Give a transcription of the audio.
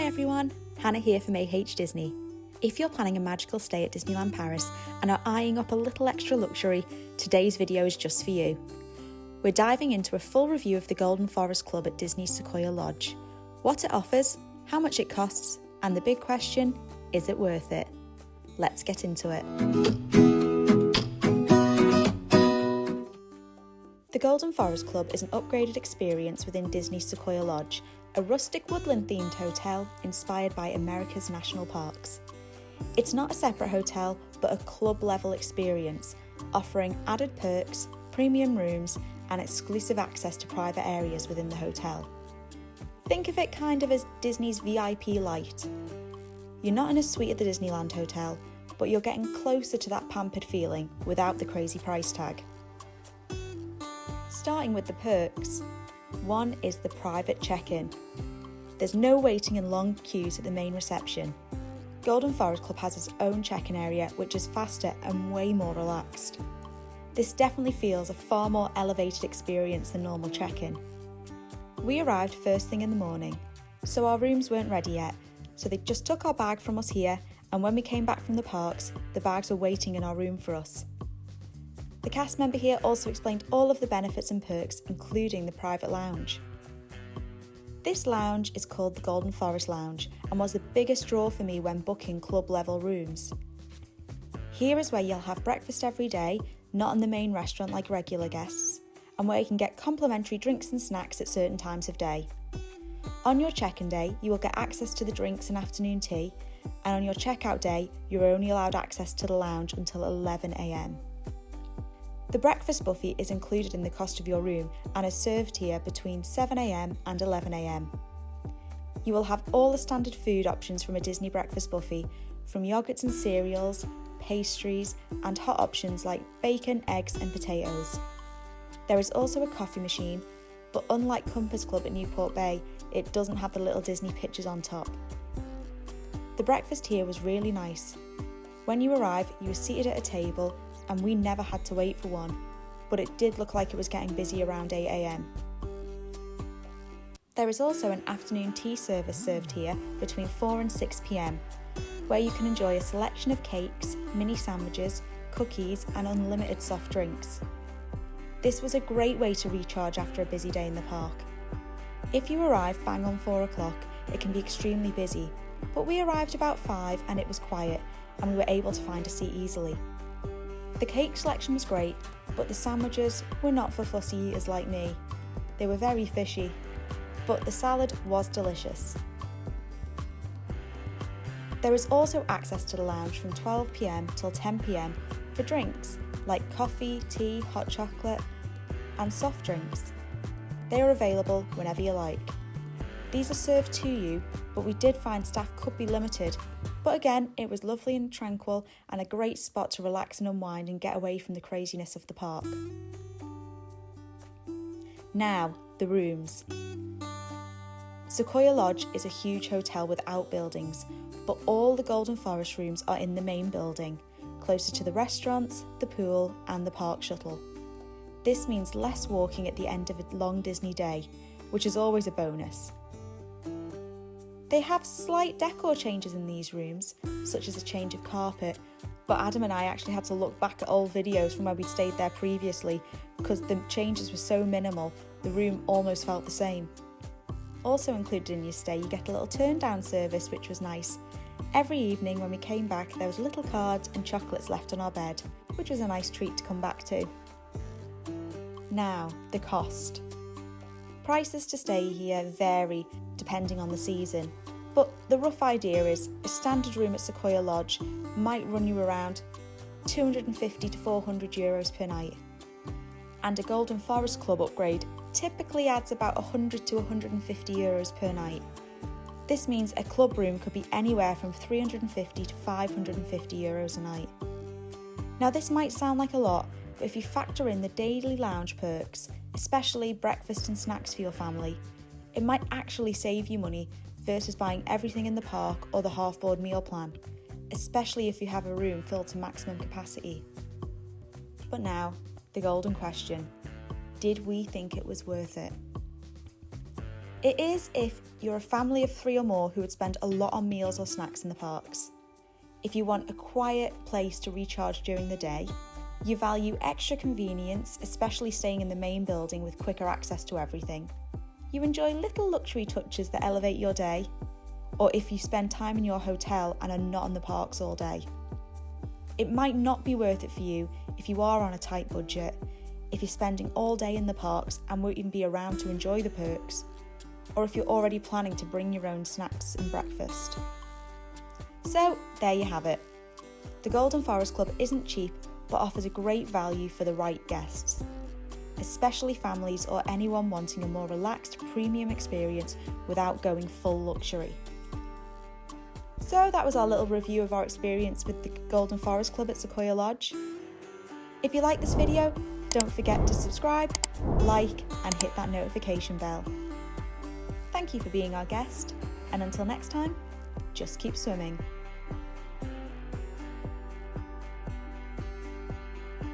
everyone, Hannah here from AH Disney. If you're planning a magical stay at Disneyland Paris and are eyeing up a little extra luxury, today's video is just for you. We're diving into a full review of the Golden Forest Club at Disney's Sequoia Lodge, what it offers, how much it costs, and the big question, is it worth it? Let's get into it. The Golden Forest Club is an upgraded experience within Disney's Sequoia Lodge, a rustic woodland-themed hotel inspired by America's national parks. It's not a separate hotel, but a club-level experience, offering added perks, premium rooms, and exclusive access to private areas within the hotel. Think of it kind of as Disney's VIP Light. You're not in a suite at the Disneyland Hotel, but you're getting closer to that pampered feeling without the crazy price tag. Starting with the perks, one is the private check-in. There's no waiting in long queues at the main reception. Golden Forest Club has its own check-in area, which is faster and way more relaxed. This definitely feels a far more elevated experience than normal check-in. We arrived first thing in the morning, so our rooms weren't ready yet, so they just took our bag from us here, and when we came back from the parks, the bags were waiting in our room for us. The cast member here also explained all of the benefits and perks, including the private lounge. This lounge is called the Golden Forest Lounge and was the biggest draw for me when booking club-level rooms. Here is where you'll have breakfast every day, not in the main restaurant like regular guests, and where you can get complimentary drinks and snacks at certain times of day. On your check-in day, you will get access to the drinks and afternoon tea, and on your checkout day, you're only allowed access to the lounge until 11 a.m. The breakfast buffet is included in the cost of your room and is served here between 7 a.m. and 11 a.m. You will have all the standard food options from a Disney breakfast buffet, from yogurts and cereals, pastries, and hot options like bacon, eggs, and potatoes. There is also a coffee machine, but unlike Compass Club at Newport Bay, it doesn't have the little Disney pictures on top. The breakfast here was really nice. When you arrive, you were seated at a table, and we never had to wait for one, but it did look like it was getting busy around 8 a.m. There is also an afternoon tea service served here between 4 and 6 p.m, where you can enjoy a selection of cakes, mini sandwiches, cookies, and unlimited soft drinks. This was a great way to recharge after a busy day in the park. If you arrive bang on 4 o'clock, it can be extremely busy, but we arrived about 5 and it was quiet, and we were able to find a seat easily. The cake selection was great, but the sandwiches were not for fussy eaters like me. They were very fishy, but the salad was delicious. There is also access to the lounge from 12 p.m. till 10 p.m. for drinks like coffee, tea, hot chocolate, and soft drinks. They are available whenever you like. These are served to you, but we did find staff could be limited. But again, it was lovely and tranquil and a great spot to relax and unwind and get away from the craziness of the park. Now, the rooms. Sequoia Lodge is a huge hotel with outbuildings, but all the Golden Forest rooms are in the main building, closer to the restaurants, the pool, and the park shuttle. This means less walking at the end of a long Disney day, which is always a bonus. They have slight decor changes in these rooms, such as a change of carpet, but Adam and I actually had to look back at old videos from when we stayed there previously because the changes were so minimal, the room almost felt the same. Also included in your stay, you get a little turn-down service, which was nice. Every evening when we came back, there was little cards and chocolates left on our bed, which was a nice treat to come back to. Now, the cost. Prices to stay here vary depending on the season, but the rough idea is a standard room at Sequoia Lodge might run you around 250 to 400 euros per night, and a Golden Forest Club upgrade typically adds about 100 to 150 euros per night. This means a club room could be anywhere from 350 to 550 euros a night. Now this might sound like a lot, but if you factor in the daily lounge perks, especially breakfast and snacks for your family, it might actually save you money versus buying everything in the park or the half-board meal plan, especially if you have a room filled to maximum capacity. But now, the golden question: did we think it was worth it? It is if you're a family of 3 or more who would spend a lot on meals or snacks in the parks. If you want a quiet place to recharge during the day, you value extra convenience, especially staying in the main building with quicker access to everything. You enjoy little luxury touches that elevate your day, or if you spend time in your hotel and are not in the parks all day. It might not be worth it for you if you are on a tight budget, if you're spending all day in the parks and won't even be around to enjoy the perks, or if you're already planning to bring your own snacks and breakfast. So there you have it. The Golden Forest Club isn't cheap, but offers a great value for the right guests, especially families or anyone wanting a more relaxed premium experience without going full luxury. So that was our little review of our experience with the Golden Forest Club at Sequoia Lodge. If you like this video, don't forget to subscribe, like, and hit that notification bell. Thank you for being our guest, and until next time, just keep swimming.